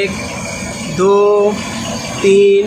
1 2 3,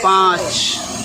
5।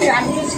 40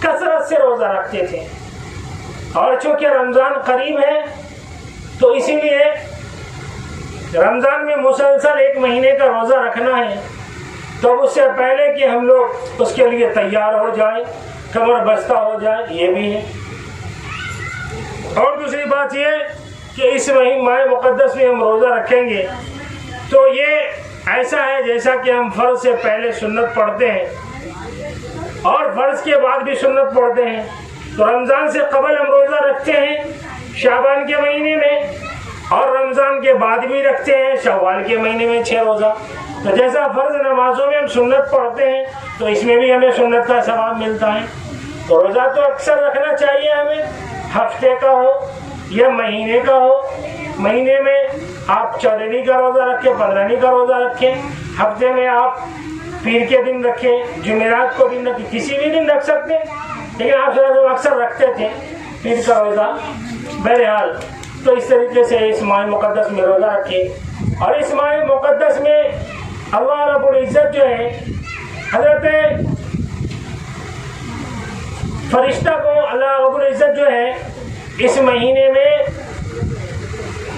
کثرت سے روزہ رکھتے تھے، اور چونکہ رمضان قریب ہے تو اسی لیے رمضان میں مسلسل 1 مہینے کا روزہ رکھنا ہے، تو اس سے پہلے کہ ہم لوگ اس کے لیے تیار ہو جائیں، کمر بستہ ہو جائے، یہ بھی ہے۔ اور دوسری بات یہ کہ اس ماہ مقدس میں ہم روزہ رکھیں گے تو یہ ایسا ہے جیسا کہ ہم فرض سے پہلے سنت پڑھتے ہیں اور فرض کے بعد بھی سنت پڑھتے ہیں۔ تو رمضان سے قبل ہم روزہ رکھتے ہیں شعبان کے مہینے میں، اور رمضان کے بعد بھی رکھتے ہیں شوال کے مہینے میں 6 روزہ۔ تو جیسا فرض نمازوں میں ہم سنت پڑھتے ہیں تو اس میں بھی ہمیں سنت کا ثواب ملتا ہے۔ تو روزہ تو اکثر رکھنا چاہیے ہمیں، ہفتے کا ہو یا مہینے کا ہو۔ مہینے میں آپ 14 کا روزہ رکھیں، 15 کا روزہ رکھیں، ہفتے میں آپ پیر کے دن رکھیں، جمعرات کو دن رکھیں، کسی بھی دن رکھ سکتے ہیں، لیکن آپ اکثر رکھتے تھے پیر کا روزہ۔ بہرحال تو اس طریقے سے اس ماہ مقدس میں روزہ رکھیں، اور اس ماہ مقدس میں اللہ رب العزت جو ہے حضرت فرشتہ کو اللہ رب العزت جو ہے اس مہینے میں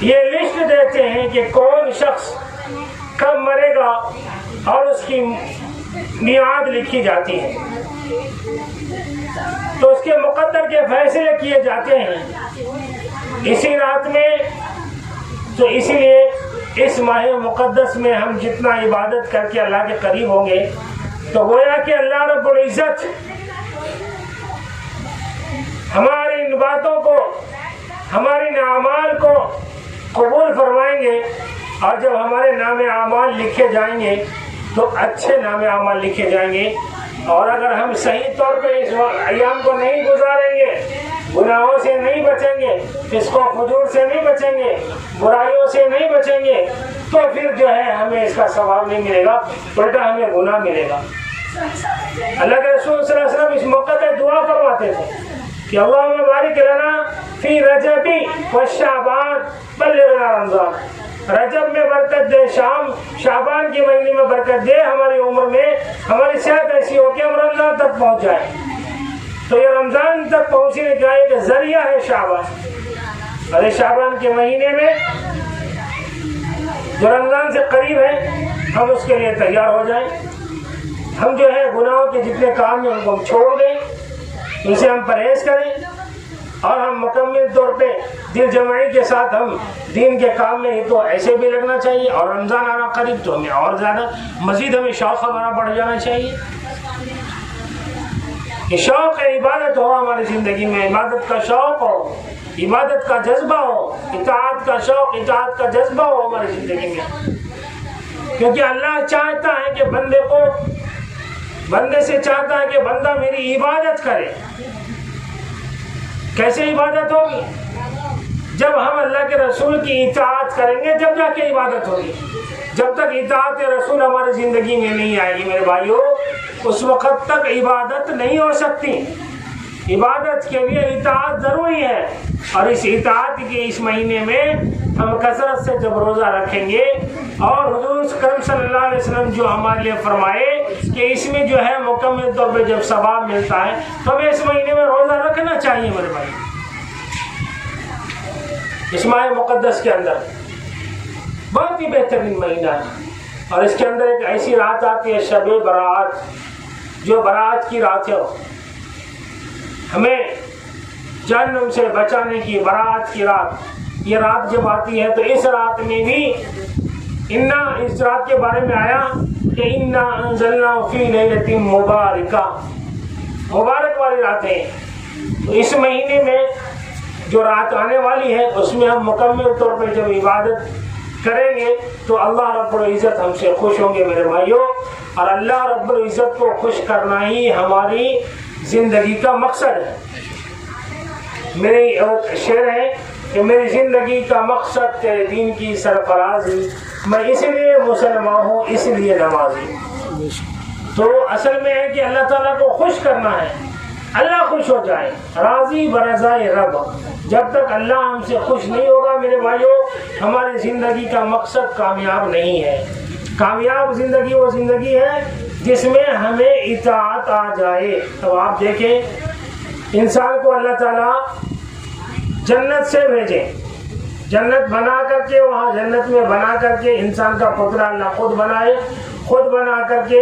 یہ لسٹ دیتے ہیں کہ کون شخص کب مرے گا، اور اس کی میعاد لکھی جاتی ہے، تو اس کے مقدر کے فیصلے کیے جاتے ہیں اسی رات میں۔ تو اسی لیے اس ماہ مقدس میں ہم جتنا عبادت کر کے اللہ کے قریب ہوں گے تو گویا کہ اللہ رب العزت ہماری ان باتوں کو، ہماری اعمال کو قبول فرمائیں گے، اور جب ہمارے نام اعمال لکھے جائیں گے تو اچھے نام اعمال لکھے جائیں گے، اور اگر ہم صحیح طور پہ اس ایام کو نہیں گزاریں گے، گناہوں سے نہیں بچیں گے، فسق و فجور سے نہیں بچیں گے، برائیوں سے نہیں بچیں گے، تو پھر جو ہے ہمیں اس کا ثواب نہیں ملے گا، الٹا ہمیں گناہ ملے گا۔ اللہ کے رسول صلی اللہ علیہ وسلم اس موقع پہ دعا فرماتے تھے کہ اللہم بارک لنا فی رجبی و شعبان بلغنا رمضان، رجب میں برکت دے، شعبان کے مہینے میں برکت دے، ہماری عمر میں ہماری صحت ایسی ہو کہ ہم رمضان تک پہنچ جائیں۔ تو یہ رمضان تک پہنچنے کا ایک ذریعہ ہے شعبان، اور شعبان کے مہینے میں جو رمضان سے قریب ہے ہم اس کے لیے تیار ہو جائیں، ہم جو ہے گناہوں کے جتنے کام ہیں ان کو ہم چھوڑ دیں، ان سے ہم پرہیز کریں، اور ہم مکمل طور پہ دل جمعی کے ساتھ ہم دین کے کام میں ہی تو ایسے بھی لگنا چاہیے، اور رمضان آنا قریب تو ہمیں اور زیادہ مزید ہمیں شوق ہمارا بڑھ جانا چاہیے کہ شوق عبادت ہو ہماری زندگی میں، عبادت کا شوق ہو، عبادت کا جذبہ ہو، اطاعت کا شوق، اطاعت کا جذبہ ہو ہماری زندگی میں، کیونکہ اللہ چاہتا ہے کہ بندے سے چاہتا ہے کہ بندہ میری عبادت کرے۔ کیسے عبادت ہوگی؟ جب ہم اللہ کے رسول کی اطاعت کریں گے جب جا کے عبادت ہوگی۔ جب تک اطاعت رسول ہماری زندگی میں نہیں آئے گی میرے بھائیوں، اس وقت تک عبادت نہیں ہو سکتی۔ عبادت کے لیے اطاعت ضروری ہے، اور اس اطاعت کے اس مہینے میں ہم کثرت سے جب روزہ رکھیں گے، اور حضور کرم صلی اللہ علیہ وسلم جو ہمارے لیے فرمائے کہ اس میں جو ہے مکمل طور پہ جب ثواب ملتا ہے تو ہمیں اس مہینے میں روزہ رکھنا چاہیے میرے بھائی۔ اس ماہ مقدس کے اندر بہت ہی بہترین مہینہ ہے، اور اس کے اندر ایک ایسی رات آتی ہے شب برات، جو برات کی رات ہے، ہمیں جہنم سے بچانے کی برات کی رات۔ یہ رات جب آتی ہے تو اس رات میں بھی اس رات کے بارے میں آیا کہ انا انزلنا فی لیلۃ مبارکہ، مبارک والی راتیں۔ تو اس مہینے میں جو رات آنے والی ہے اس میں ہم مکمل طور پہ جب عبادت کریں گے تو اللہ رب العزت ہم سے خوش ہوں گے میرے بھائیوں، اور اللہ رب العزت کو خوش کرنا ہی ہماری زندگی کا مقصد ہے۔ میری ایک شعر ہے کہ میری زندگی کا مقصد تیرے دین کی سرفرازی، میں اس لیے مسلمان ہوں اس لیے نمازی۔ تو اصل میں ہے کہ اللہ تعالیٰ کو خوش کرنا ہے، اللہ خوش ہو جائے، راضی برضائے رب۔ جب تک اللہ ہم سے خوش نہیں ہوگا میرے بھائیوں، ہماری زندگی کا مقصد کامیاب نہیں ہے۔ کامیاب زندگی وہ زندگی ہے جس میں ہمیں اطاعت آ جائے. اب آپ دیکھیں انسان کو اللہ تعالیٰ جنت سے بھیجے, جنت بنا کر کے وہاں جنت میں بنا کر کے انسان کا پتلا اللہ خود بنائے, خود بنا کر کے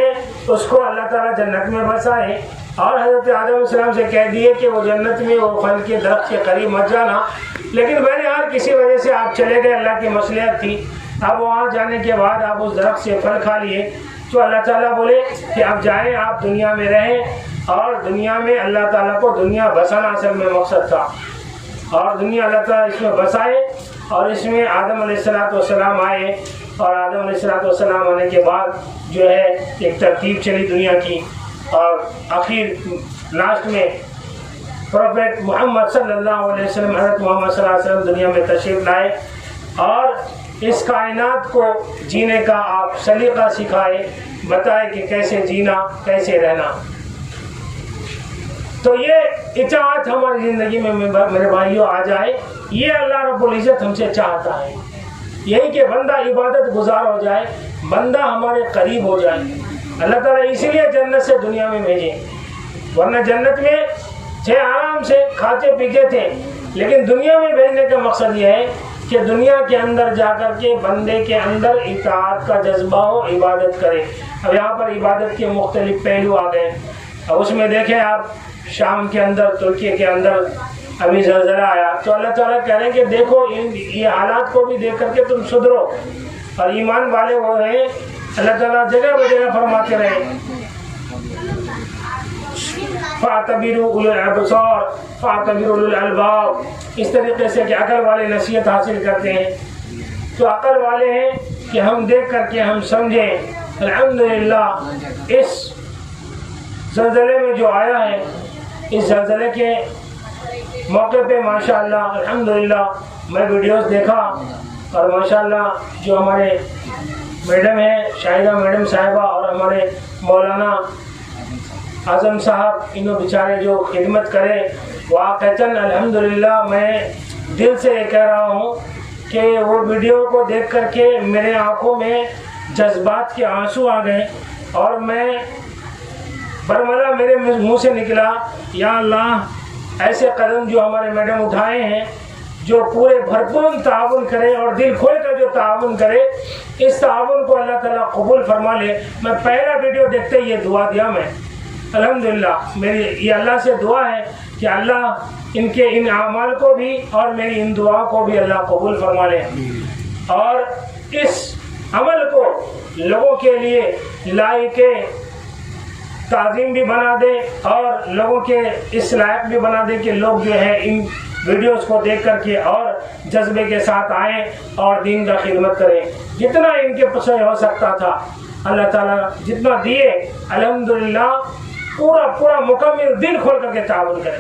اس کو اللہ تعالیٰ جنت میں بسائے, اور حضرت آدم علیہ السلام سے کہہ دیے کہ وہ جنت میں وہ پھل کے درخت کے قریب مت جانا. لیکن بہرحال کسی وجہ سے آپ چلے گئے, اللہ کی مصلحت تھی. اب وہاں جانے کے بعد آپ اس درخت سے پھل کھا لیے, تو اللہ تعالیٰ بولے کہ اب جائیں, آپ دنیا میں رہیں, اور دنیا میں اللہ تعالیٰ کو دنیا بسانا اصل میں مقصد تھا, اور دنیا اللہ تعالیٰ اس میں بسائے. اور اس میں آدم علیہ السلام آئے, اور آدم علیہ السلام آنے کے بعد جو ہے ایک ترتیب چلی دنیا کی, اور آخر لاسٹ میں پروفیٹ محمد صلی اللہ علیہ وسلم, حضرت محمد صلی اللہ علیہ وسلم دنیا میں تشریف لائے, اور اس کائنات کو جینے کا آپ سلیقہ سکھائے, بتائے کہ کیسے جینا, کیسے رہنا. تو یہ اطاعت ہماری زندگی میں میرے بھائیوں آ جائے, یہ اللہ رب العزت ہم سے چاہتا ہے. یہی کہ بندہ عبادت گزار ہو جائے, بندہ ہمارے قریب ہو جائے. اللہ تعالیٰ اسی لیے جنت سے دنیا میں بھیجے, ورنہ جنت میں تھے آرام سے کھاتے پیتے تھے, لیکن دنیا میں بھیجنے کا مقصد یہ ہے کہ دنیا کے اندر جا کر کے بندے کے اندر اطاعت کا جذبہ ہو, عبادت کرے. اب یہاں پر عبادت کے مختلف پہلو آ گئے. اب اس میں دیکھیں آپ شام کے اندر, ترکی کے اندر ابھی زلزلہ آیا, تو اللہ تعالیٰ کہہ رہے ہیں کہ دیکھو یہ حالات کو بھی دیکھ کر کے تم سدھرو. اور ایمان والے وہ ہیں, اللہ تعالیٰ جگہ بہ جگہ فرماتے رہے فَاعْتَبِرُوا أُولِي الْأَبْصَارِ فَاعْتَبِرُوا أُولِي الْأَلْبَابِ, اس طریقے سے کہ عقل والے نصیحت حاصل کرتے ہیں. تو عقل والے ہیں کہ ہم دیکھ کر کے ہم سمجھیں. الحمدللہ اس زلزلے میں جو آیا ہے, اس زلزلے کے موقع پہ ماشاءاللہ الحمدللہ میں ویڈیوز دیکھا, اور ماشاءاللہ جو ہمارے میڈم ہیں شاہدہ میڈم صاحبہ, اور ہمارے مولانا اعظم صاحب, انہوں بیچارے جو خدمت کرے, واقعتاً الحمدللہ میں دل سے یہ کہہ رہا ہوں کہ وہ ویڈیو کو دیکھ کر کے میرے آنکھوں میں جذبات کے آنسو آ گئے, اور میں برملا میرے منہ سے نکلا, یا اللہ ایسے قدم جو ہمارے میڈم اٹھائے ہیں, جو پورے بھرپور تعاون کرے اور دل کھول کر جو تعاون کرے, اس تعاون کو اللہ تعالیٰ قبول فرما لے. میں پہلا ویڈیو دیکھتے ہی یہ دعا دیا میں, الحمدللہ میری یہ اللہ سے دعا ہے کہ اللہ ان کے ان اعمال کو بھی اور میری ان دعاؤں کو بھی اللہ قبول فرما لے, اور اس عمل کو لوگوں کے لیے لائق تعظیم بھی بنا دے, اور لوگوں کے اس لائق بھی بنا دے کہ لوگ جو ہے ان ویڈیوز کو دیکھ کر کے اور جذبے کے ساتھ آئیں اور دین کا خدمت کریں. جتنا ان کے پسند ہو سکتا تھا اللہ تعالیٰ جتنا دیے, الحمدللہ پورا مکمل دل کھول کر کے تعاون کریں.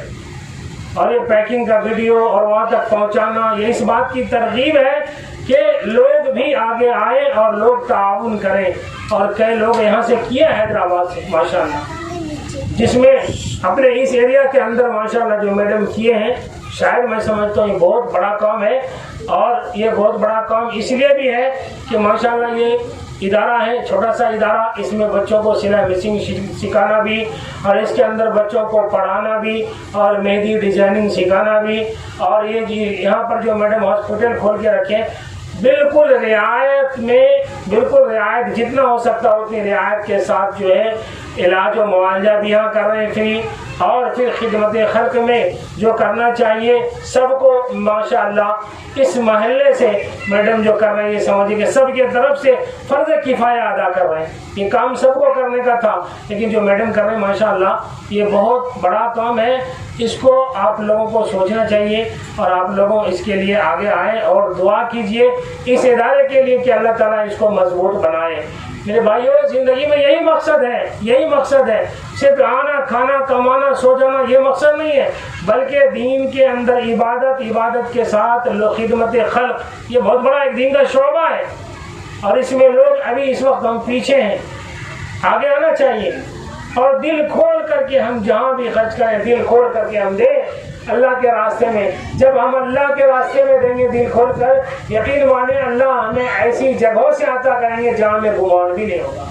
اور یہ پیکنگ کا ویڈیو اور وہاں تک پہنچانا, یہ اس بات کی ترغیب ہے کہ لوگ بھی آگے آئے اور لوگ تعاون کریں. اور کئی لوگ یہاں سے کیا حیدرآباد سے ماشاءاللہ, جس میں اپنے اس ایریا کے اندر ماشاءاللہ جو میڈم کیے ہیں, شاید میں سمجھتا ہوں یہ بہت بڑا کام ہے. اور یہ بہت بڑا کام اس لیے بھی ہے کہ ماشاءاللہ یہ ادارہ ہے, چھوٹا سا ادارہ, اس میں بچوں کو سلائی مشین سکھانا بھی, اور اس کے اندر بچوں کو پڑھانا بھی, اور مہندی ڈیزائننگ سکھانا بھی. اور یہ یہاں پر جو میڈم ہاسپٹل کھول کے رکھے, بالکل رعایت میں, بالکل رعایت جتنا ہو سکتا ہے اتنی رعایت کے ساتھ جو ہے علاج و معالجہ بھی یہاں کر رہے ہیں فری, اور پھر خدمت خلق میں جو کرنا چاہیے سب کو ماشاءاللہ اس محلے سے میڈم جو کر رہے ہیں, سمجھیں کہ سب کی طرف سے فرض کفایہ ادا کر رہے ہیں. یہ کام سب کو کرنے کا تھا, لیکن جو میڈم کر رہے ہیں ماشاءاللہ یہ بہت بڑا کام ہے. اس کو آپ لوگوں کو سوچنا چاہیے, اور آپ لوگوں اس کے لیے آگے آئیں اور دعا کیجئے اس ادارے کے لیے کہ اللہ تعالیٰ اس کو مضبوط بنائے. میرے بھائیوں, زندگی میں یہی مقصد ہے, یہی مقصد ہے. صرف آنا, کھانا, کمانا, سو جانا یہ مقصد نہیں ہے, بلکہ دین کے اندر عبادت, عبادت کے ساتھ خدمت خلق, یہ بہت بڑا ایک دین کا شعبہ ہے. اور اس میں لوگ ابھی اس وقت ہم پیچھے ہیں, آگے آنا چاہیے. اور دل کھول کر کے ہم جہاں بھی خرچ کریں, دل کھول کر کے ہم دیں اللہ کے راستے میں. جب ہم اللہ کے راستے میں دیں گے دل کھول کر, یقین مانیں اللہ ہمیں ایسی جگہوں سے عطا کریں گے جہاں میں گمان بھی نہیں ہوگا.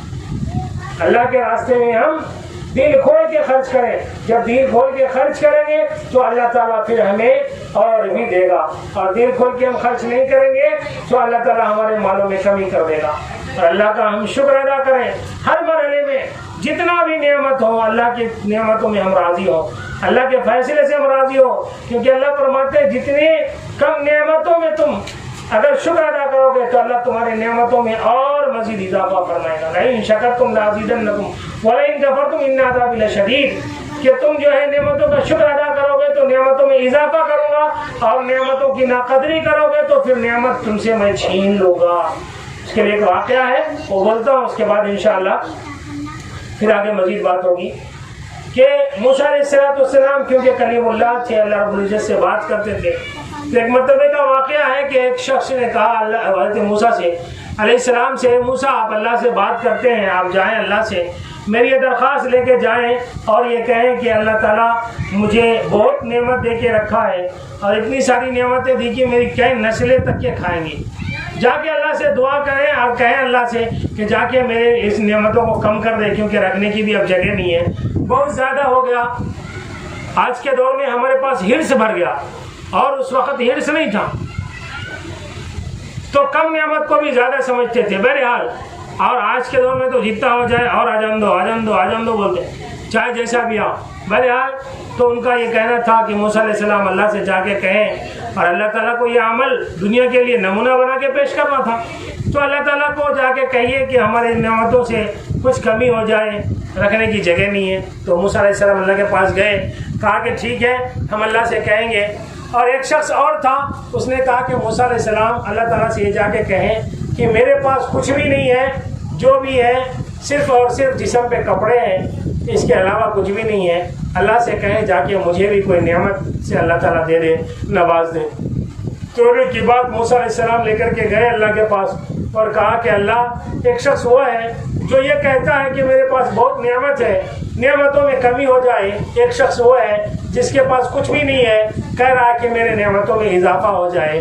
اللہ کے راستے میں ہم دل کھول کے خرچ کریں. جب دل کھول کے خرچ کریں گے تو اللہ تعالیٰ پھر ہمیں اور بھی دے گا, اور دل کھول کے ہم خرچ نہیں کریں گے تو اللہ تعالیٰ ہمارے مالوں میں کمی کر دے گا. اور اللہ کا ہم شکر ادا کریں ہر مرحلے میں, جتنا بھی نعمت ہو اللہ کی نعمتوں میں ہم راضی ہوں, اللہ کے فیصلے سے ہم راضی ہوں, کیونکہ اللہ فرماتے ہیں جتنی کم نعمتوں میں تم اگر شکر ادا کرو گے تو اللہ تمہاری نعمتوں میں اور مزید اضافہ فرمائے گا. لئن شکرتم لازیدنکم ولئن کفرتم ان عذابی لشدید, کہ تم جو ہے نعمتوں کا شکر ادا کرو گے تو نعمتوں میں اضافہ کروں گا, اور نعمتوں کی ناقدری کرو گے تو پھر نعمت تم سے میں چھین لوں گا. اس کے لیے ایک واقعہ ہے وہ بولتا ہوں, اس کے بعد انشاءاللہ پھر آگے مزید بات ہوگی. کہ موسیٰ علیہ السلام کیونکہ کلیم اللہ تھے, اللہ رب العزت سے بات کرتے تھے, تو ایک مرتبہ کا واقعہ ہے کہ ایک شخص نے کہا حضرت موسیٰ سے علیہ السلام سے, موسیٰ آپ اللہ سے بات کرتے ہیں, آپ جائیں اللہ سے میری یہ درخواست لے کے جائیں اور یہ کہیں کہ اللہ تعالیٰ مجھے بہت نعمت دے کے رکھا ہے اور اتنی ساری نعمتیں دی کہ میری کئی نسلیں تک کے کھائیں گی. جا کے اللہ سے دعا کریں اور کہیں اللہ سے کہ جا کے میرے اس نعمتوں کو کم کر دے, کیونکہ رکھنے کی بھی اب جگہ نہیں ہے, بہت زیادہ ہو گیا. آج کے دور میں ہمارے پاس ہرس بھر گیا, اور اس وقت ہرس نہیں تھا تو کم نعمت کو بھی زیادہ سمجھتے تھے. بہرحال اور آج کے دور میں تو جتنا ہو جائے اور آجان دو بولتے چاہے جیسا بھی آؤ. بہرحال تو ان کا یہ کہنا تھا کہ موسیٰ علیہ السلام اللہ سے جا کے کہیں, اور اللہ تعالیٰ کو یہ عمل دنیا کے لیے نمونہ بنا کے پیش کرنا تھا. تو اللہ تعالیٰ کو جا کے کہیے کہ ہمارے نعمتوں سے کچھ کمی ہو جائے, رکھنے کی جگہ نہیں ہے. تو موسیٰ علیہ السلام اللہ کے پاس گئے, کہا کہ ٹھیک ہے ہم اللہ سے کہیں گے. اور ایک شخص اور تھا, اس نے کہا کہ موسیٰ علیہ السلام اللہ تعالیٰ سے یہ جا کے کہیں کہ میرے پاس کچھ بھی نہیں ہے, جو بھی ہے صرف اور صرف جسم پہ کپڑے ہیں, اس کے علاوہ کچھ بھی نہیں ہے. اللہ سے کہیں جا کے مجھے بھی کوئی نعمت سے اللہ تعالیٰ دے دے, نواز دے. تھوڑے کی بات موسیٰ علیہ السلام لے کر کے گئے اللہ کے پاس اور کہا کہ اللہ ایک شخص وہ ہے جو یہ کہتا ہے کہ میرے پاس بہت نعمت ہے, نعمتوں میں کمی ہو جائے. ایک شخص وہ ہے جس کے پاس کچھ بھی نہیں ہے, کہہ رہا ہے کہ میرے نعمتوں میں اضافہ ہو جائے.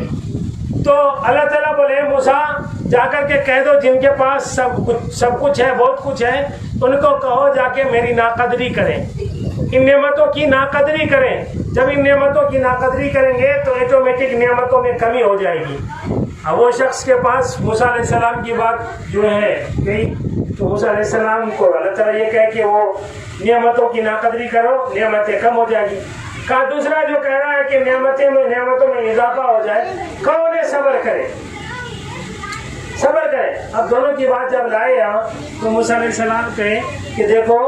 تو اللہ تعالیٰ بولے موسیٰ جا کر کے کہہ دو جن کے پاس سب کچھ ہے, بہت کچھ ہے, ان کو کہو جا کے میری ناقدری کریں, ان نعمتوں کی ناقدری کریں. جب ان نعمتوں کی ناقدری کریں گے تو آٹومیٹک نعمتوں میں کمی ہو جائے گی. اب وہ شخص کے پاس موسیٰ علیہ السلام کی بات جو ہے گئی, تو موسیٰ علیہ السلام کو اللہ تعالیٰ یہ کہے کہ وہ نعمتوں کی ناقدری کرو, نعمتیں کم ہو جائے گی. کہا دوسرا جو کہہ رہا ہے کہ نعمتوں میں اضافہ ہو جائے, کون صبر کرے. اب دونوں کی بات جب لائے یہاں تو موسیٰ علیہ السلام کہے کہ دیکھو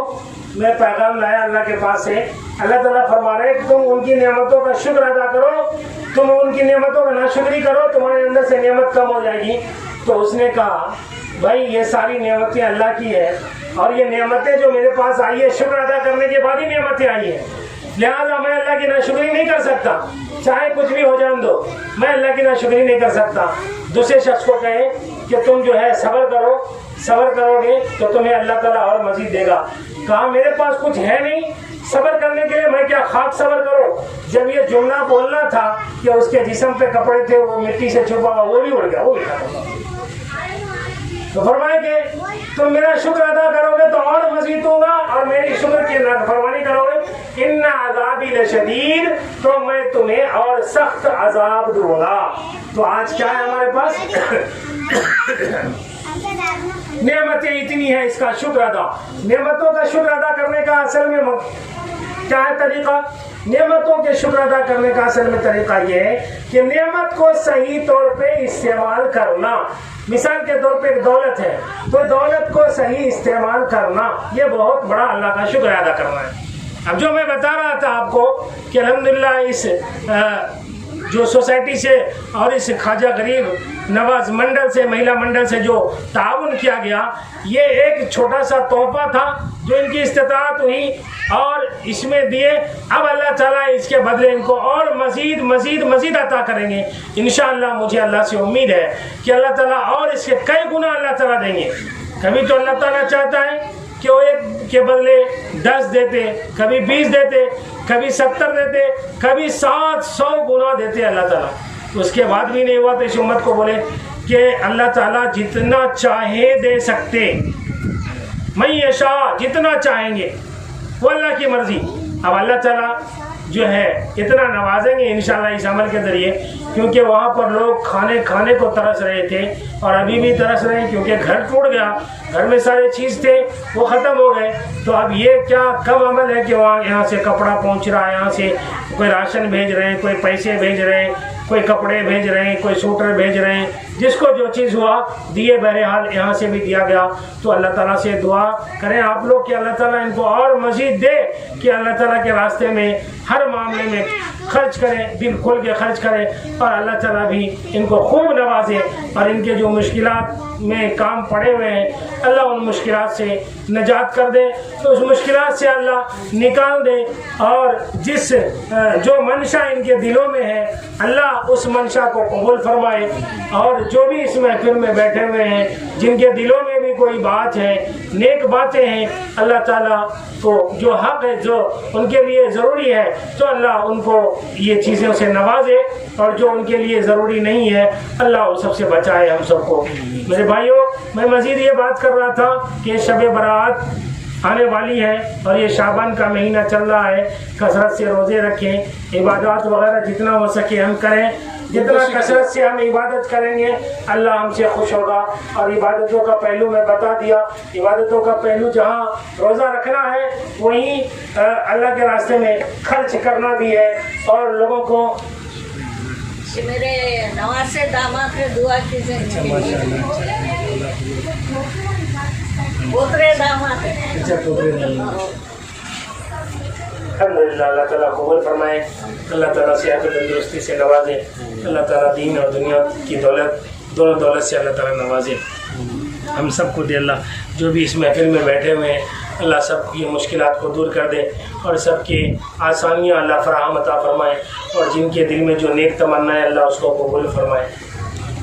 میں پیغام لایا اللہ کے پاس سے, اللہ تعالیٰ فرما رہے کہ تم ان کی نعمتوں کا شکر ادا کرو, تم ان کی نعمتوں کا ناشکری کرو, تمہارے اندر سے نعمت کم ہو جائے گی. تو اس نے کہا بھائی یہ ساری نعمتیں اللہ کی ہے, اور یہ نعمتیں جو میرے پاس آئی ہے شکر ادا کرنے کے بعد ہی نعمتیں آئی ہیں, لہٰذا میں اللہ کی ناشکری نہیں کر سکتا, چاہے کچھ بھی ہو جان دو, میں اللہ کی ناشکری نہیں کر سکتا. دوسرے شخص کو کہے کہ تم جو ہے صبر کرو گے تو تمہیں اللہ تعالیٰ اور مزید دے گا. کہا میرے پاس کچھ ہے نہیں, صبر کرنے کے لیے میں کیا خاک صبر کروں. جب یہ جملہ بولنا تھا کہ اس کے جسم پہ کپڑے تھے وہ مٹی سے چھپا ہوا, وہ بھی اڑ گیا, وہ بھی ختم. تو فرمائے کہ تم میرا شکر ادا کرو گے تو اور مزید دوں گا, اور میری شکر کی نافرمانی کرو گے ان عذابی لشدید, تو میں تمہیں اور سخت عذاب دوں گا. تو آج کیا ہے ہمارے پاس نعمتیں اتنی ہیں, اس کا شکر ادا, نعمتوں کا شکر ادا کرنے کا اصل میں کیا ہے طریقہ. نعمتوں کے شکر ادا کرنے کا اصل میں طریقہ یہ ہے کہ نعمت کو صحیح طور پہ استعمال کرنا. مثال کے طور پہ ایک دولت ہے تو دولت کو صحیح استعمال کرنا, یہ بہت بڑا اللہ کا شکر ادا کرنا ہے. اب جو میں بتا رہا تھا آپ کو کہ الحمدللہ اس جو سوسائٹی سے اور اس خواجہ غریب نواز منڈل سے, مہیلا منڈل سے جو تعاون کیا گیا, یہ ایک چھوٹا سا تحفہ تھا جو ان کی استطاعت ہوئی اور اس میں دیے. اب اللہ تعالیٰ اس کے بدلے ان کو اور مزید عطا کریں گے انشاءاللہ. مجھے اللہ سے امید ہے کہ اللہ تعالیٰ اور اس کے کئی گنا اللہ تعالیٰ دیں گے. کبھی تو اللہ تعالیٰ چاہتا ہے کہ وہ ایک کے بدلے 10 دیتے, کبھی 20 دیتے, کبھی 70 دیتے, کبھی 700 گنا دیتے اللہ تعالیٰ. اس کے بعد بھی نہیں ہوا تو اس امت کو بولے کہ اللہ تعالیٰ جتنا چاہے دے سکتے, من یشاء جتنا چاہیں گے، وہ اللہ کی مرضی. اب اللہ تعالیٰ جو ہے اتنا نوازیں گے انشاءاللہ اس عمل کے ذریعے، کیونکہ وہاں پر لوگ کھانے کو ترس رہے تھے اور ابھی بھی ترس رہے ہیں، کیونکہ گھر ٹوٹ گیا، گھر میں سارے چیز تھے وہ ختم ہو گئے. تو اب یہ کیا کم عمل ہے کہ وہاں یہاں سے کپڑا پہنچ رہا ہے، یہاں سے کوئی راشن بھیج رہے ہیں، کوئی پیسے بھیج رہے ہیں، کوئی کپڑے بھیج رہے ہیں، کوئی سوٹر بھیج رہے ہیں، جس کو جو چیز ہوا دیے. بہرحال یہاں سے بھی دیا گیا. تو اللہ تعالیٰ سے دعا کریں آپ لوگ کہ اللہ تعالیٰ ان کو اور مزید دے، کہ اللہ تعالیٰ کے راستے میں ہر معاملے میں خرچ کریں، دل کھول کے خرچ کریں، اور اللہ تعالیٰ بھی ان کو خوب نوازے، اور ان کے جو مشکلات میں کام پڑے ہوئے ہیں اللہ ان مشکلات سے نجات کر دے. تو اس مشکلات سے اللہ نکال دے، اور جو منشا ان کے دلوں میں ہے اللہ اس منشا کو قبول فرمائے. اور جو بھی اس محفل میں بیٹھے ہوئے ہیں جن کے دلوں میں بھی کوئی بات ہے، نیک باتیں ہیں، اللہ تعالیٰ کو جو حق ہے، جو ان کے لیے ضروری ہے، تو اللہ ان کو یہ چیزوں سے نوازے، اور جو ان کے لیے ضروری نہیں ہے اللہ ان سب سے بچائے ہم سب کو. میرے بھائیوں، میں مزید یہ بات کر رہا تھا کہ شب برات آنے والی ہے، اور یہ شعبان کا مہینہ چل رہا ہے. کثرت سے روزے رکھیں، عبادات وغیرہ جتنا ہو سکے ہم کریں. جتنا کثرت سے ہم عبادت کریں گے اللہ ہم سے خوش ہوگا. اور عبادتوں کا پہلو میں بتا دیا، عبادتوں کا پہلو جہاں روزہ رکھنا ہے وہیں اللہ کے راستے میں خرچ کرنا بھی ہے. اور لوگوں کو کہ میرے نواسے داماد ہے، دعا کیجیے. پوترے داماد ہیں. الحمدللہ اللہ تعالیٰ قبول فرمائے، اللہ تعالیٰ صحت و تندرستی سے نوازے، اللہ تعالیٰ دین اور دنیا کی دولت، دونوں دولت سے اللہ تعالیٰ نوازے. ہم سب کو دے اللہ، جو بھی اس محفل میں بیٹھے ہوئے ہیں اللہ سب کی مشکلات کو دور کر دے، اور سب کی آسانیاں اللہ فراہم عطا فرمائے، اور جن کے دل میں جو نیک تمنا ہے اللہ اس کو قبول فرمائے.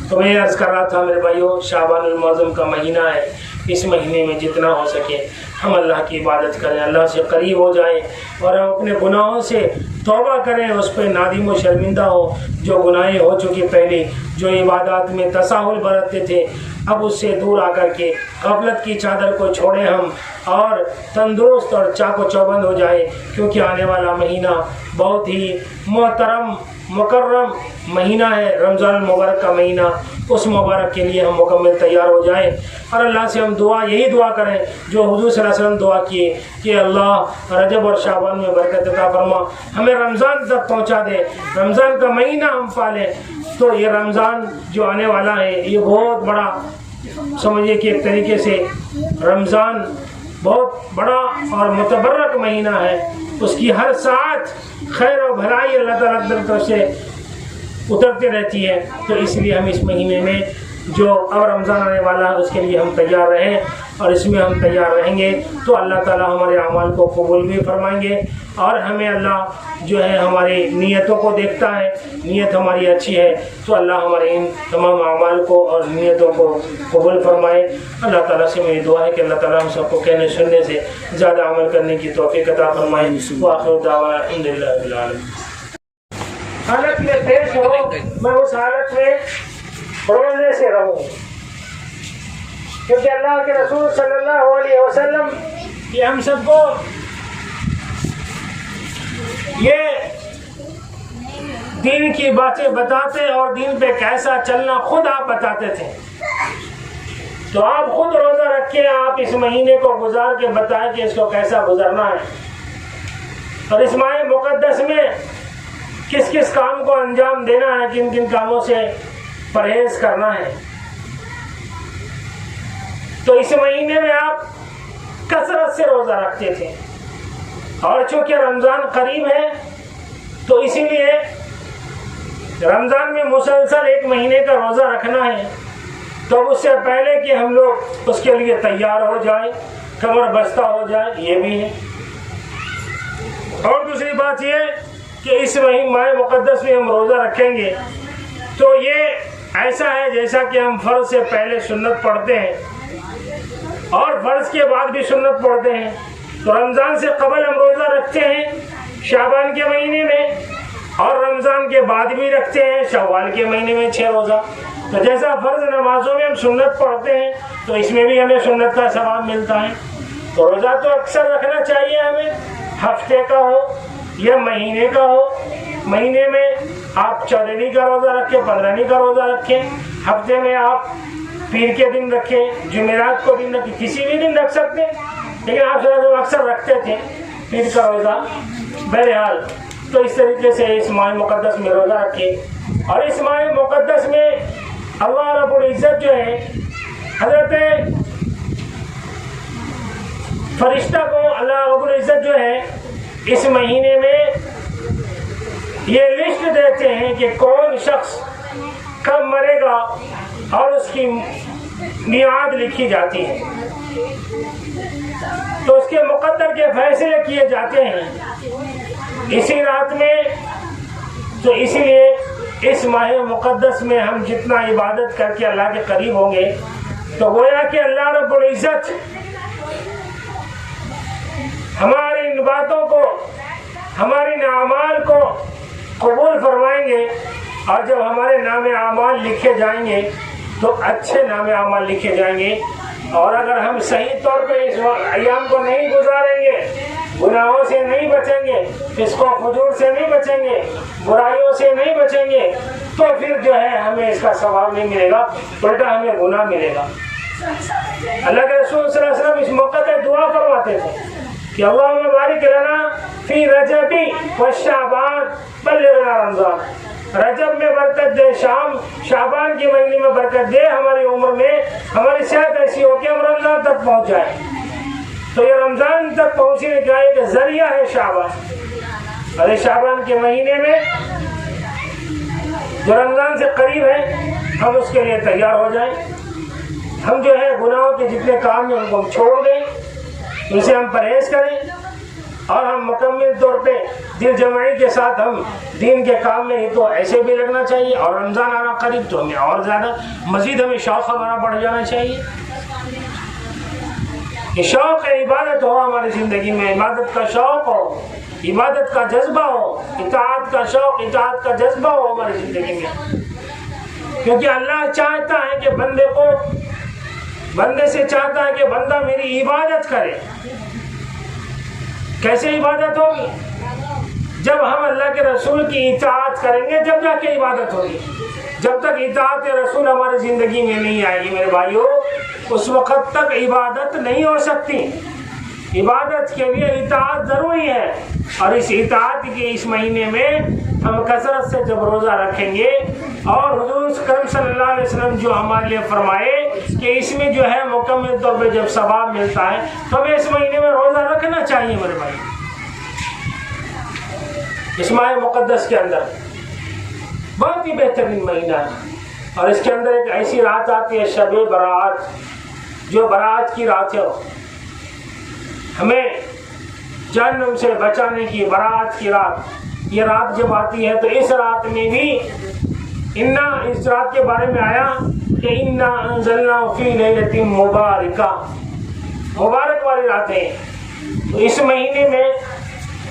تو میں عرض کر رہا تھا میرے بھائیوں، شعبان المعظم کا مہینہ ہے. اس مہینے میں جتنا ہو سکے ہم اللہ کی عبادت کریں، اللہ سے قریب ہو جائیں، اور ہم اپنے گناہوں سے توبہ کریں، اس پہ نادم و شرمندہ ہو. جو گناہیں ہو چکی پہلے، جو عبادات میں تساہل برتتے تھے، اب اس سے دور آ کر کے غفلت کی چادر کو چھوڑیں ہم، اور تندرست اور چاق و چوبند ہو جائے. کیونکہ آنے والا مہینہ بہت ہی محترم مکرم مہینہ ہے، رمضان المبارک کا مہینہ. اس مبارک کے لیے ہم مکمل تیار ہو جائیں، اور اللہ سے ہم یہی دعا کریں جو حضور صلی اللہ علیہ وسلم دعا کیے کہ اللہ رجب اور شعبان میں برکت عطا فرما، ہمیں رمضان تک پہنچا دے، رمضان کا مہینہ ہم پالیں. تو یہ رمضان جو آنے والا ہے یہ بہت بڑا، سمجھیے کہ ایک طریقے سے رمضان بہت بڑا اور متبرک مہینہ ہے. اس کی ہر ساعت خیر و بھلائی اللہ تعالیٰ کی طرف سے اترتی رہتی ہے. تو اس لیے ہم اس مہینے میں جو اب رمضان آنے والا ہے اس کے لیے ہم تیار رہیں، اور اس میں ہم تیار رہیں گے تو اللہ تعالیٰ ہمارے اعمال کو قبول بھی فرمائیں گے. اور ہمیں اللہ جو ہے ہماری نیتوں کو دیکھتا ہے، نیت ہماری اچھی ہے تو اللہ ہمارے ان تمام اعمال کو اور نیتوں کو قبول فرمائے. اللہ تعالیٰ سے میری دعا ہے کہ اللہ تعالیٰ ہم سب کو کہنے سننے سے زیادہ عمل کرنے کی توفیق عطا فرمائے. وآخر دعوانا الحمدللہ رب العالمین. حالت میں پیش ہو، میں اس حالت میں روزے سے رہوں، کیونکہ اللہ کے رسول صلی اللہ علیہ وسلم یہ ہم سب کو یہ دین کی باتیں بتاتے اور دین پہ کیسا چلنا خود آپ بتاتے تھے. تو آپ خود روزہ رکھ کے آپ اس مہینے کو گزار کے بتائیں کہ اس کو کیسا گزرنا ہے، اور اس ماہ مقدس میں کس کس کام کو انجام دینا ہے، کن کن کاموں سے پرہیز کرنا ہے. تو اس مہینے میں آپ کثرت سے روزہ رکھتے تھے، اور چونکہ رمضان قریب ہے تو اسی لیے رمضان میں مسلسل ایک مہینے کا روزہ رکھنا ہے. تو اس سے پہلے کہ ہم لوگ اس کے لیے تیار ہو جائیں، کمر بستہ ہو جائے، یہ بھی ہے. اور دوسری بات یہ کہ اس ماہ مقدس میں ہم روزہ رکھیں گے تو یہ ایسا ہے جیسا کہ ہم فرض سے پہلے سنت پڑھتے ہیں اور فرض کے بعد بھی سنت پڑھتے ہیں. تو رمضان سے قبل ہم روزہ رکھتے ہیں شعبان کے مہینے میں، اور رمضان کے بعد بھی رکھتے ہیں شوال کے مہینے میں 6 روزہ. تو جیسا فرض نمازوں میں ہم سنت پڑھتے ہیں تو اس میں بھی ہمیں سنت کا ثواب ملتا ہے. تو روزہ تو اکثر رکھنا چاہیے ہمیں، ہفتے کا ہو یا مہینے کا ہو. مہینے میں آپ 14 کا روزہ رکھیں، 15 کا روزہ رکھیں. ہفتے میں آپ پیر کے دن رکھیں، جمعرات کو دن رکھیں، کسی بھی دن رکھ سکتے ہیں، لیکن آپ صلی اللہ علیہ وسلم اکثر رکھتے تھے پیر کا روزہ. بہرحال تو اس طریقے سے اس ماہ مقدس میں روزہ رکھیں. اور اس ماہ مقدس میں اللہ رب العزت جو ہے حضرت فرشتہ کو اللہ رب العزت جو ہے اس مہینے میں یہ لسٹ دیتے ہیں کہ کون شخص کب مرے گا، اور اس کی میعاد لکھی جاتی ہے، تو اس کے مقدر کے فیصلے کیے جاتے ہیں اسی رات میں. تو اسی لیے اس ماہ مقدس میں ہم جتنا عبادت کر کے اللہ کے قریب ہوں گے تو گویا کہ اللہ رب العزت ہماری ان باتوں کو، ہماری ان اعمال کو قبول فرمائیں گے. اور جب ہمارے نام اعمال لکھے جائیں گے تو اچھے نام اعمال لکھے جائیں گے. اور اگر ہم صحیح طور پہ اس ایام کو نہیں گزاریں گے، گناہوں سے نہیں بچیں گے، فسق و فجور سے نہیں بچیں گے، برائیوں سے نہیں بچیں گے، تو پھر جو ہے ہمیں اس کا ثواب نہیں ملے گا، الٹا ہمیں گناہ ملے گا. اللہ کے رسول صلی اللہ علیہ وسلم اس موقع پہ دعا فرماتے تھے کہ اللہم بارک لنا فی رجب و شعبان بلغنا رمضان. رجب میں برکت دے، شعبان کے مہینے میں برکت دے، ہماری عمر میں ہماری صحت ایسی ہو کہ ہم رمضان تک پہنچ جائیں. تو یہ رمضان تک پہنچنے کا ایک ذریعہ ہے شعبان. اور شعبان کے مہینے میں جو رمضان سے قریب ہے ہم اس کے لیے تیار ہو جائیں. ہم جو ہے گناہوں کے جتنے کام ہیں ان کو ہم چھوڑ دیں، ان سے ہم پرہیز کریں، اور ہم مکمل طور پہ دل جمعی کے ساتھ ہم دین کے کام میں ہی تو ایسے بھی لگنا چاہیے. اور رمضان آنا قریب تو ہمیں اور زیادہ مزید ہمیں شوق ہمارا بڑھ جانا چاہیے. یہ شوق ہے عبادت ہو ہماری زندگی میں، عبادت کا شوق ہو، عبادت کا جذبہ ہو، اطاعت کا شوق، اطاعت کا جذبہ ہو ہماری زندگی میں. کیونکہ اللہ چاہتا ہے کہ بندے سے چاہتا ہے کہ بندہ میری عبادت کرے. کیسے عبادت ہوگی؟ جب ہم اللہ کے رسول کی اطاعت کریں گے جب جا کے عبادت ہوگی. جب تک اطاعت رسول ہماری زندگی میں نہیں آئے گی میرے بھائیوں، اس وقت تک عبادت نہیں ہو سکتی. عبادت کے لیے اطاعت ضروری ہے. اور اس اطاعت کے اس مہینے میں ہم کثرت سے جب روزہ رکھیں گے، اور حضور کرم صلی اللہ علیہ وسلم جو ہمارے لیے فرمائے کہ اس میں جو ہے مکمل طور پہ جب ثواب ملتا ہے تو ہمیں اس مہینے میں روزہ رکھنا چاہیے میرے بھائی. اس ماہ مقدس کے اندر بہت ہی بہترین مہینہ ہے، اور اس کے اندر ایک ایسی رات آتی ہے شب برات، جو برات کی رات ہے، ہمیں جہنم سے بچانے کی برات کی رات. یہ رات جب آتی ہے تو اس رات میں بھی اس رات کے بارے میں آیا کہ انا انزلنا فی لیلۃ مبارکہ، مبارک والی راتیں. تو اس مہینے میں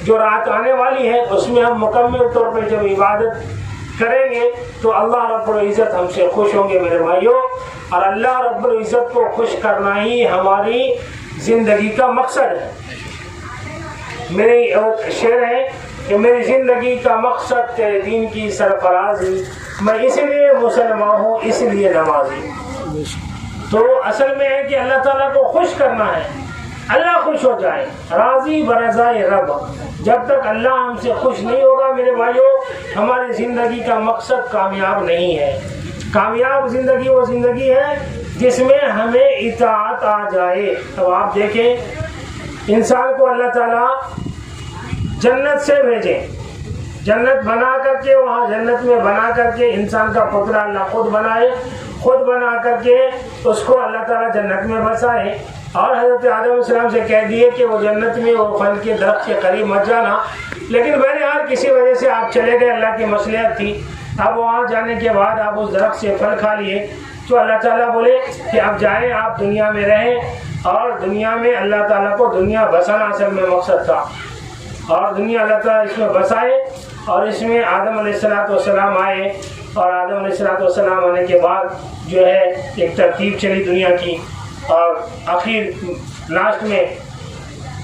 جو رات آنے والی ہے اس میں ہم مکمل طور پہ جب عبادت کریں گے تو اللہ رب العزت ہم سے خوش ہوں گے میرے بھائیوں. اور اللہ رب العزت کو خوش کرنا ہی ہماری زندگی کا مقصد ہے. میری شعر ہے کہ میری زندگی کا مقصد تیرے دین کی سرفرازی، میں اس لیے مسلمان ہوں اس لیے نمازی. تو اصل میں ہے کہ اللہ تعالیٰ کو خوش کرنا ہے، اللہ خوش ہو جائے، راضی برضائے رب. جب تک اللہ ہم سے خوش نہیں ہوگا میرے بھائیوں ہماری زندگی کا مقصد کامیاب نہیں ہے. کامیاب زندگی وہ زندگی ہے جس میں ہمیں اطاعت آ جائے. تو آپ دیکھیں انسان کو اللہ تعالیٰ جنت سے بھیجے، جنت بنا کر کے، وہاں جنت میں بنا کر کے انسان کا پتلا اللہ خود بنائے، خود بنا کر کے اس کو اللہ تعالیٰ جنت میں بسائے. اور حضرت آدم علیہ السلام سے کہہ دیے کہ وہ جنت میں وہ پھل کے درخت کے قریب مت جانا. لیکن بہرحال کسی وجہ سے آپ چلے گئے، اللہ کی مصلحت تھی. اب وہاں جانے کے بعد آپ اس درخت سے پھل کھا لیے تو اللہ تعالیٰ بولے کہ اب جائیں، آپ دنیا میں رہیں. اور دنیا میں اللہ تعالیٰ کو دنیا بسانا اصل میں مقصد تھا، اور دنیا اللہ تعالیٰ اس میں بسائے. اور اس میں آدم علیہ السلام آئے، اور آدم علیہ السلام آنے کے بعد جو ہے ایک ترتیب چلی دنیا کی، اور آخر لاسٹ میں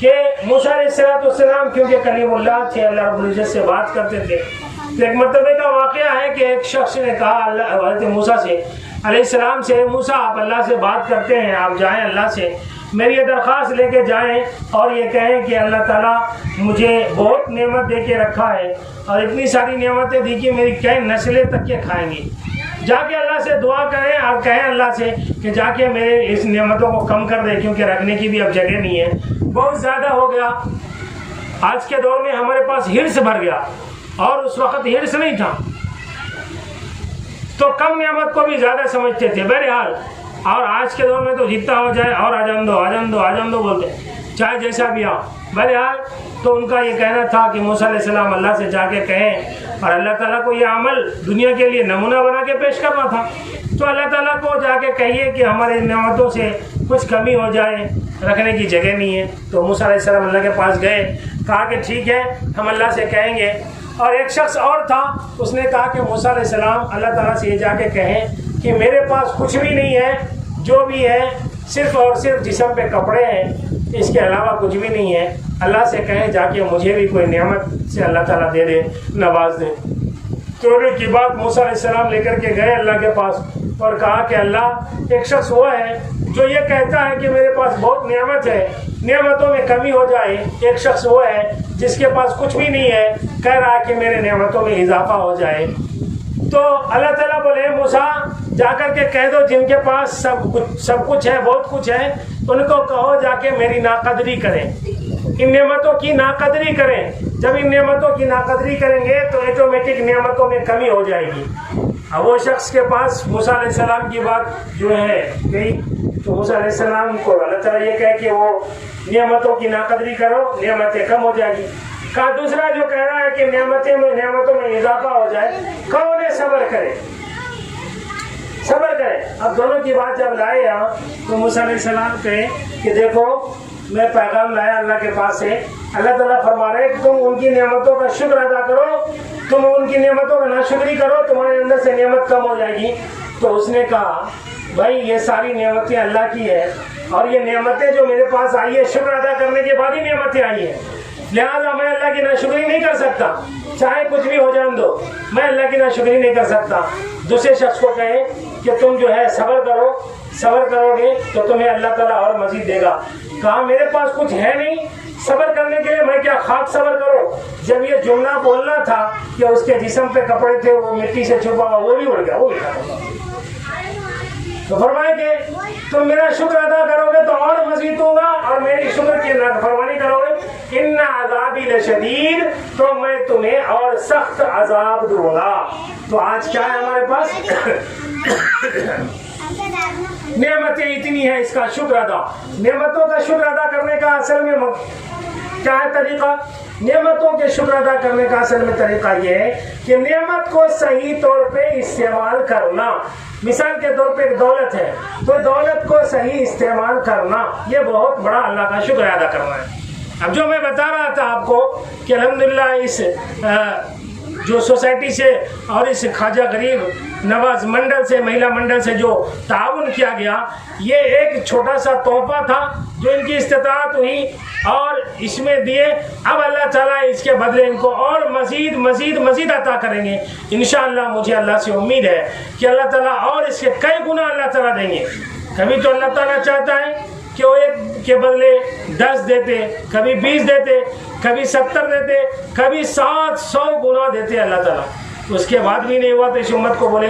کہ موسیٰ علیہ السلام کیونکہ کلیم اللہ تھے، اللہ رب العزت سے بات کرتے تھے، تو ایک مرتبہ کا واقعہ ہے کہ ایک شخص نے کہا حضرت موسیٰ سے علیہ السلام سے، موسیٰ آپ اللہ سے بات کرتے ہیں، آپ جائیں اللہ سے میری یہ درخواست لے کے جائیں اور یہ کہیں کہ اللہ تعالیٰ مجھے بہت نعمت دے کے رکھا ہے اور اتنی ساری نعمتیں دی کہ میری کئی نسلیں تک کے کھائیں گی، جا کے اللہ سے دعا کریں اور کہیں اللہ سے کہ جا کے میرے اس نعمتوں کو کم کر دے، کیونکہ رکھنے کی بھی اب جگہ نہیں ہے، بہت زیادہ ہو گیا۔ آج کے دور میں ہمارے پاس ہرس بھر گیا اور اس وقت ہرس نہیں تھا، تو کم نعمت کو بھی زیادہ سمجھتے تھے۔ بہرحال اور آج کے دور میں تو جتنا ہو جائے اور آجان دو بولتے چاہے جیسا بھی آؤ۔ بہرحال تو ان کا یہ کہنا تھا کہ موسیٰ علیہ السلام اللہ سے جا کے کہیں، اور اللہ تعالیٰ کو یہ عمل دنیا کے لیے نمونہ بنا کے پیش کرنا تھا، تو اللہ تعالیٰ کو جا کے کہیے کہ ہمارے نعمتوں سے کچھ کمی ہو جائے، رکھنے کی جگہ نہیں ہے۔ تو موسیٰ علیہ السلام اللہ کے پاس گئے، کہا کہ ٹھیک ہے ہم اللہ سے کہیں گے۔ اور ایک شخص اور تھا، اس نے کہا کہ موسیٰ علیہ السلام اللہ تعالیٰ سے یہ جا کے کہیں کہ میرے پاس کچھ بھی نہیں ہے، جو بھی ہے صرف اور صرف جسم پہ کپڑے ہیں، اس کے علاوہ کچھ بھی نہیں ہے، اللہ سے کہیں جا کے مجھے بھی کوئی نعمت سے اللہ تعالیٰ دے دے، نواز دے۔ توڑنے کی بات موسیٰ علیہ السلام لے کر کے گئے اللہ کے پاس اور کہا کہ اللہ ایک شخص وہ ہے جو یہ کہتا ہے کہ میرے پاس بہت نعمت ہے، نعمتوں میں کمی ہو جائے، ایک شخص وہ ہے جس کے پاس کچھ بھی نہیں ہے، کہہ رہا ہے کہ میرے نعمتوں میں اضافہ ہو جائے۔ تو اللہ تعالیٰ بولے موسیٰ جا کر کے کہہ دو جن کے پاس سب کچھ ہے، بہت کچھ ہے، ان کو کہو جا کے میری ناقدری کریں، ان نعمتوں کی ناقدری کریں۔ جب ان نعمتوں کی ناقدری کریں گے تو آٹومیٹک نعمتوں میں کمی ہو جائے گی۔ اب وہ شخص کے پاس موسیٰ علیہ السلام کی بات جو ہے گئی، تو موسیٰ علیہ السلام کو اللہ تعالیٰ یہ کہے کہ وہ نعمتوں کی ناقدری کرو، نعمتیں کم ہو جائے گی۔ کہا دوسرا جو کہہ رہا ہے کہ نعمتوں میں اضافہ ہو جائے، کہو انہیں صبر کرے، صبر کرے۔ اب دونوں کی بات جب لائے یہاں تو موسیٰ علیہ السلام کہے کہ دیکھو میں پیغام لایا اللہ کے پاس سے، اللہ تعالیٰ فرما رہے کہ تم ان کی نعمتوں کا شکر ادا کرو، تم ان کی نعمتوں کا ناشکری کرو، تمہارے اندر سے نعمت کم ہو جائے گی۔ تو اس نے کہا بھائی یہ ساری نعمتیں اللہ کی ہے، اور یہ نعمتیں جو میرے پاس آئی ہے شکر ادا کرنے کے بعد ہی نعمتیں آئی ہیں، لہٰذا میں اللہ کی ناشکری نہیں کر سکتا، چاہے کچھ بھی ہو جان دو، میں اللہ کی ناشکری نہیں کر سکتا۔ دوسرے شخص کو کہے کہ تم جو ہے صبر کرو، صبر کرو گے تو تمہیں اللہ تعالیٰ اور مزید دے گا۔ کہا میرے پاس کچھ ہے نہیں، صبر کرنے کے لیے میں کیا خاک صبر کروں؟ جب یہ جملہ بولنا تھا کہ اس کے جسم پہ کپڑے تھے وہ مٹی سے چھپا ہوا، وہ بھی اڑ گیا، وہ بھی ختم۔ تو فرمائے کہ تم میرا شکر ادا کرو گے تو اور مزید دوں گا، اور میری شکر کی نافرمانی کرو گے ان عذابی لشدید، تو میں تمہیں اور سخت عذاب دوں گا۔ تو آج کیا ہے ہمارے پاس؟ نعمتیں اتنی ہیں، اس کا شکر ادا، نعمتوں کا شکر ادا کرنے کا اصل میں کیا ہے طریقہ؟ نعمتوں کے شکر ادا کرنے کا اصل میں طریقہ یہ ہے کہ نعمت کو صحیح طور پہ استعمال کرنا۔ مثال کے طور پہ ایک دولت ہے تو دولت کو صحیح استعمال کرنا، یہ بہت بڑا اللہ کا شکر ادا کرنا ہے۔ اب جو میں بتا رہا تھا آپ کو کہ الحمدللہ اس جو سوسائٹی سے اور اس خواجہ غریب نواز منڈل سے، مہیلا منڈل سے جو تعاون کیا گیا، یہ ایک چھوٹا سا تحفہ تھا جو ان کی استطاعت ہوئی اور اس میں دیے۔ اب اللہ تعالیٰ اس کے بدلے ان کو اور مزید مزید مزید عطا کریں گے انشاءاللہ۔ مجھے اللہ سے امید ہے کہ اللہ تعالیٰ اور اس کے کئی گنا اللہ تعالیٰ دیں گے۔ کبھی تو اللہ تعالیٰ چاہتا ہے کہ وہ ایک کے بدلے 10 دیتے، کبھی 20 دیتے، کبھی 70 دیتے، کبھی 700 گنا دیتے اللہ تعالیٰ۔ اس کے بعد بھی نہیں ہوا تو اس امت کو بولے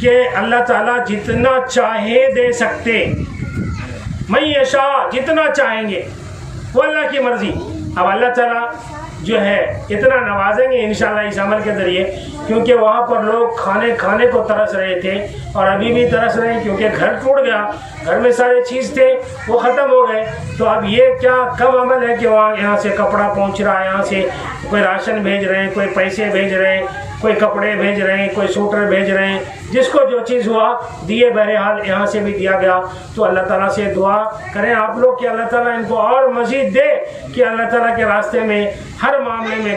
کہ اللہ تعالیٰ جتنا چاہے دے سکتے، میں یشاء جتنا چاہیں گے، وہ اللہ کی مرضی۔ اب اللہ تعالیٰ جو ہے اتنا نوازیں گے انشاءاللہ اس عمل کے ذریعے، کیونکہ وہاں پر لوگ کھانے کو ترس رہے تھے اور ابھی بھی ترس رہے ہیں، کیونکہ گھر ٹوٹ گیا، گھر میں سارے چیز تھے وہ ختم ہو گئے۔ تو اب یہ کیا کم عمل ہے کہ وہاں یہاں سے کپڑا پہنچ رہا ہے، یہاں سے کوئی راشن بھیج رہے ہیں، کوئی پیسے بھیج رہے ہیں، کوئی کپڑے بھیج رہے ہیں، کوئی سوٹر بھیج رہے ہیں، جس کو جو چیز ہوا دیے۔ بہرحال یہاں سے بھی دیا گیا۔ تو اللہ تعالیٰ سے دعا کریں آپ لوگ کہ اللہ تعالیٰ ان کو اور مزید دے، کہ اللہ تعالیٰ کے راستے میں ہر معاملے میں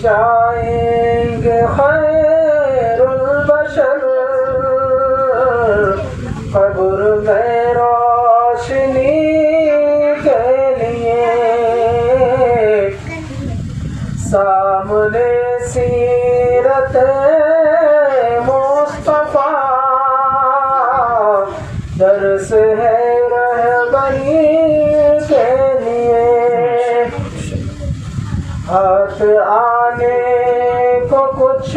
جائیں گے خیر البشر قبر میں روشنی کے لیے سامنے سیرت مصطفیٰ درس ہے رہبری کے لیے ہاتھ آنے کو کچھ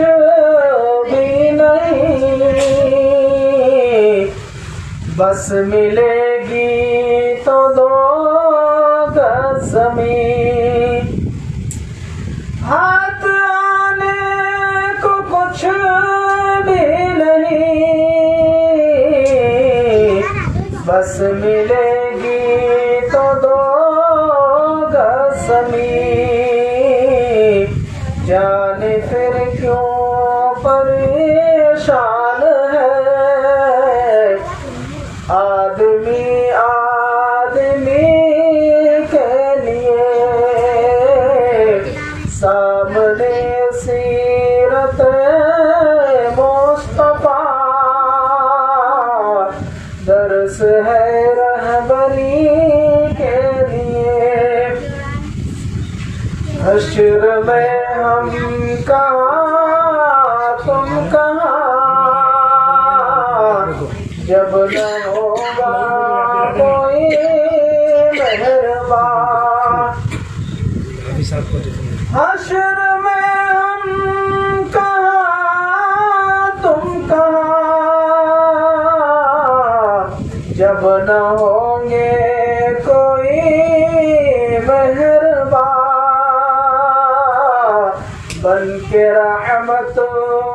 بھی نہیں بس ملے گی تو 2 گز زمین ہاتھ آنے کو کچھ بھی نہیں بس ملے گی تو 2 گز زمین جان پھر کیوں پریشان ہے آدمی آدمی کے لیے سامنے سیرت مصطفیٰ درس ہے رہبری کے لیے حشر میں ہم کہاں تم کہاں جب نہ ہوگا کوئی مہربان حشر میں ہم کہاں تم کہاں جب نہ ہوں گے کوئی مہربان بن کے رحمت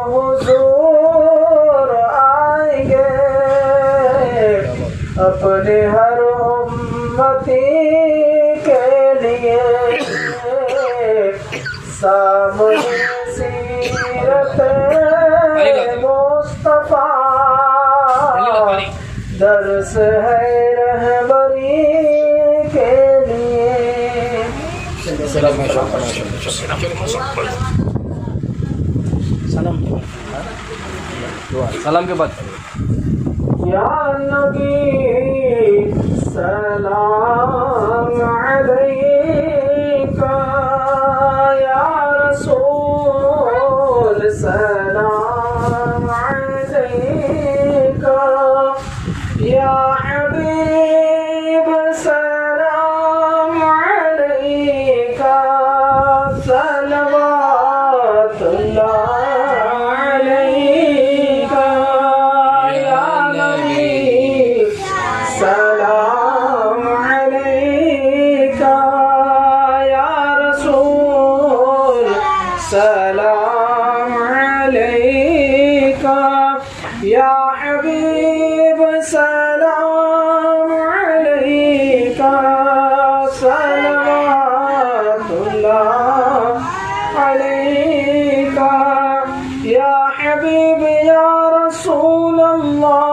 حضور آئیں گے اپنے ہر امتی کے لیے سامنے سیرت مصطفیٰ درس ہے رہبری کے لیے سلام کے بعد یا نبی سلام علیکہ یا رسول سلام علیکہ یا حبیب سلام علیکہ صلوات اللہ علیکہ یا نبی سلام علیکہ یا رسول سلام علیکہ یا حبیب سلام علیکہ صلوات اللہ علیکہ یا حبیب یا رسول اللہ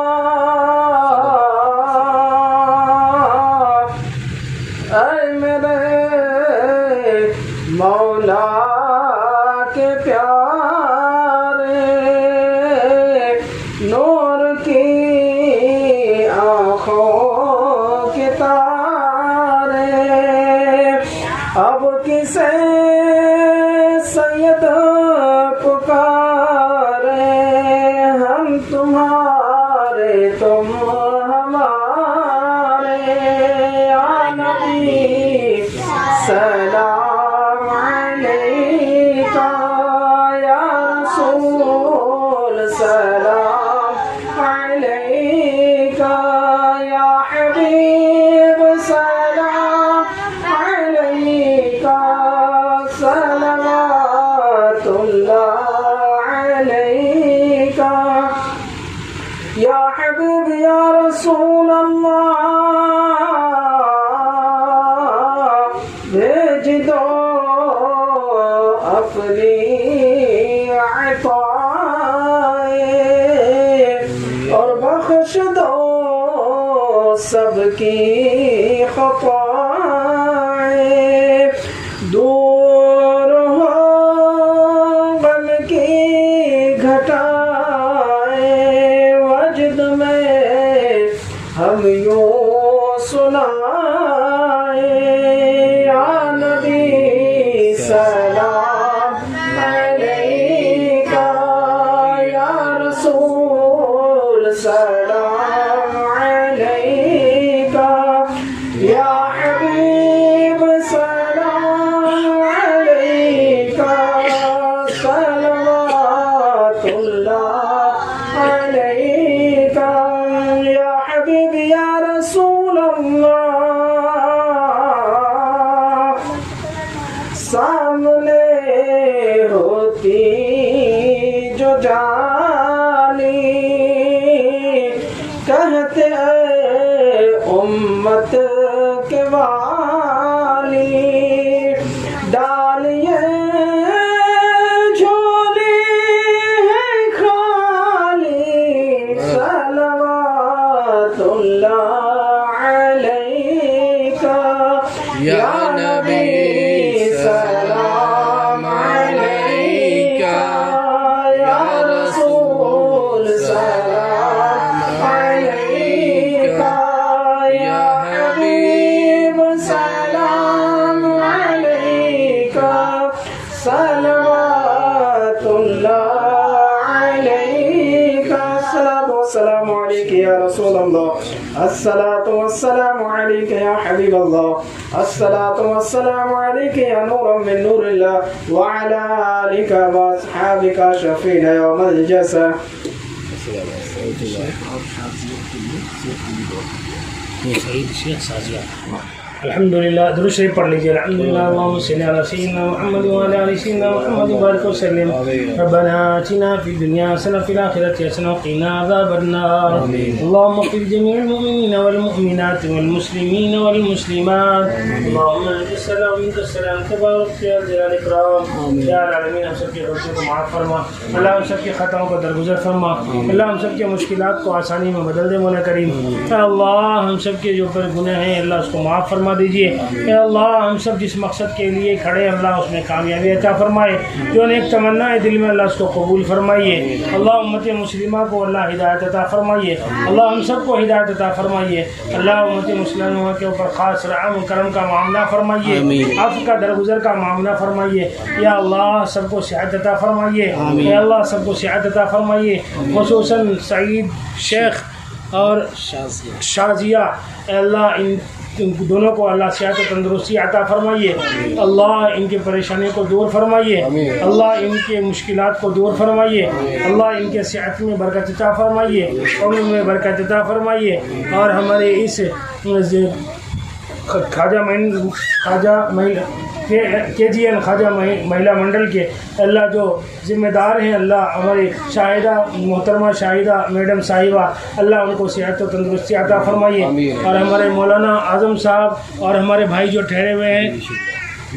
اے میرے مولا کے پیارے نور کی آنکھوں کے تارے اب کسے سید پکارے ہم تمہارے تم ہمارے یا نبی سلام علیکہ یا رسول سلام علیکہ یا حبیب سلام علیکہ صلوات اللہ علیکہ یا حبیب یا رسول اللہ بھیج دو اپنی عطائیں اور بخش دو سب کی خطائیں دور ہو سامنے ہوتی جو جانی کہتے اے امت کے والی ڈالیے جھولی ہے خالی صلوات اللہ علیکہ یا نبی سلام علیکہ یا رسول سلام علیکہ یا حبیب سلام علیکہ صلوات اللہ علیکہ السلام علیکہ یا رسول اللہ الصلاة والسلام عليك يا حبيب الله الصلاة والسلام عليك يا نورا من نور الله وعلى آلك وأصحابك شفيع يوم الجزاء. الحمد لله درود شریف پڑھ لیجیے. الحمد لله اللهم صل على سيدنا محمد وعلى آل سيدنا محمد وبارك وسلم. ربنا آتنا في الدنيا حسنة وفي الآخرة حسنة وقنا عذاب النار. اللهم اغفر جميع المؤمنين والمؤمنات والمسلمين والمسلمات. اللهم انت السلام منك السلام تبارك يا ذا الإكرام يا العالمين. ہم سب کے غلطیوں کو معاف فرما اللہ، ہم سب کے خطاؤں کو درگزر فرما اللہ، ہم سب کے مشکلات کو آسانی میں بدل دے مولا کریم. اے اللہ ہم سب کے جو پر گناہ ہیں اللہ اس کو معاف فرما دیجیے. اے اللہ ہم سب جس مقصد کے لیے کھڑے اللہ اس میں کامیابی عطا فرمائے. جو نیک تمنا ہے دل میں اللہ اس کو قبول فرمائیے. اللہ امت مسلمہ کو اللہ ہدایت عطا فرمائیے. اللہ ہم سب کو ہدایت عطا فرمائیے. اللہ امت مسلمہ کے اوپر خاص رحم و کرم کا معاملہ فرمائیے، عفو کا درگزر کا معاملہ فرمائیے. یا اللہ سب کو صحت عطا فرمائیے. اے اللہ سب کو صحت عطا فرمائیے، خصوصاً سعید شیخ اور شازیہ. اے اللہ ان دونوں کو اللہ صحت و تندرستی عطا فرمائیے. اللہ ان کی پریشانی کو دور فرمائیے. اللہ ان کے مشکلات کو دور فرمائیے. اللہ ان کے صحت میں برکت عطا فرمائیے، عمر میں برکت عطا فرمائیے. اور ہمارے اس کے جی این خواجہ مہیلا منڈل کے اللہ جو ذمہ دار ہیں اللہ ہماری شاہدہ محترمہ شاہدہ میڈم صاحبہ اللہ ان کو صحت و تندرستی عطا فرمائیے. اور ہمارے مولانا اعظم صاحب اور ہمارے بھائی جو ٹھہرے ہوئے ہیں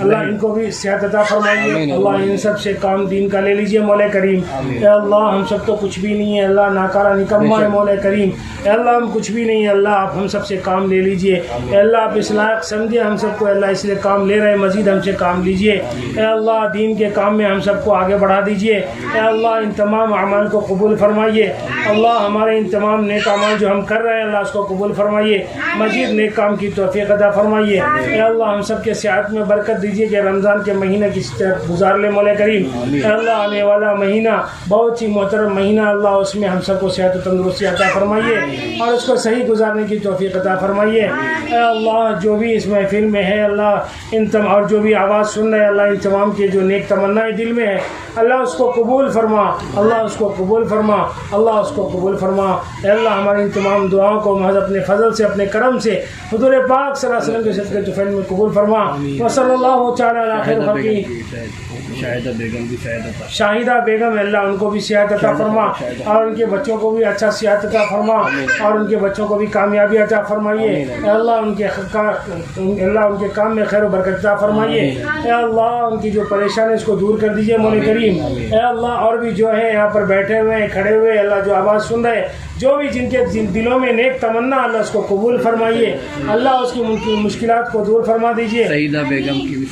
اللہ ان کو بھی صحت عطا فرمائیے. اللہ ان سب سے کام دین کا لے لیجیے مولا کریم. اے اللہ ہم سب تو کچھ بھی نہیں ہے اللہ، ناکارہ نکمہ ہے مولا کریم. اے اللہ ہم کچھ بھی نہیں ہے اللہ، آپ ہم سب سے کام لے لیجیے. اے اللہ آپ اس لائق سمجھے ہم سب کو اللہ، اس لیے کام لے رہے ہیں، مزید ہم سے کام لیجیے. اے اللہ دین کے کام میں ہم سب کو آگے بڑھا دیجیے. اے اللہ ان تمام اعمال کو قبول فرمائیے. اللہ ہمارے ان تمام نیک اعمال جو ہم کر رہے ہیں اللہ اس کو قبول فرمائیے، مزید نیک کام کی توفیق عطا فرمائیے. اے اللہ ہم سب کے صحت میں برکت دیجیے کہ رمضان کے مہینے کی گزار لے مولا کریم. اے اللہ آنے والا مہینہ بہت ہی محترم مہینہ اللہ، اس میں ہم سب کو صحت و تندرستی عطا فرمائیے اور اس کو صحیح گزارنے کی توفیق عطا فرمائیے. اے اللہ جو بھی اس محفل میں ہے اللہ اور جو بھی آواز سن رہے اللہ ان تمام کے جو نیک تمنائیں دل میں ہے اللہ اس کو قبول فرما. اللہ اس کو قبول فرما. اللہ اس کو قبول فرما. اے اللہ ہماری ان تمام دعاؤں کو محض اپنے فضل سے اپنے کرم سے حضور پاک صلی اللہ علیہ وسلم کے صدقے طفیل میں قبول فرما. وصلی اللہ تعالی علی خیر خلقہ. شاہدہ بیگم اللہ ان کو بھی صحت عطا فرما اور ان کے بچوں کو بھی اچھا صحت عطا فرما اور ان کے بچوں کو بھی کامیابی عطا فرمائیے. اے اللہ ان کے کام میں خیر و برکت عطا فرمائیے. اے اللہ ان کی جو پریشانی اس کو دور کر دیجیے مولا کریم. اے اللہ اور بھی جو ہے یہاں پر بیٹھے ہوئے ہیں کھڑے ہوئے اللہ جو آواز سن رہے جو بھی جن کے دلوں میں نیک تمنا اللہ اس کو قبول فرمائیے. اللہ اس کی مشکلات کو دور فرما دیجیے. سعیدہ بیگم کی بھی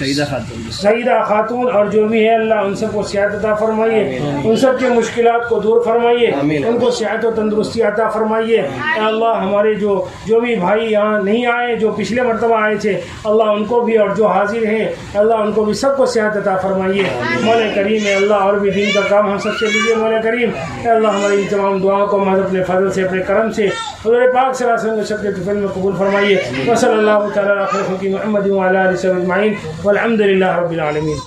سعیدہ خاتون اور جو بھی ہے اللہ ان سب کو صحت عطا فرمائیے، ان سب کی مشکلات کو دور فرمائیے، ان کو صحت و تندرستی عطا فرمائیے. اے اللہ ہمارے جو بھی بھائی یہاں نہیں آئے جو پچھلے مرتبہ آئے تھے اللہ ان کو بھی اور جو حاضر ہیں اللہ ان کو بھی سب کو صحت عطا فرمائیے مولا کریم. اے اللہ اور بھی دین کا کام ہم سب سے لیجیے مولا کریم. اے اللہ ہماری ان تمام دعاؤں کو محض اپنے فضل سے اپنے کرم سے حضور پاک صلی اللہ علیہ وسلم کے صدقے طفیل میں قبول فرمائیے. وصلی اللہ تعالی علی خیر خلقہ محمد وعلی آلہ وصحبہ اجمعین والحمد للہ رب العالمین.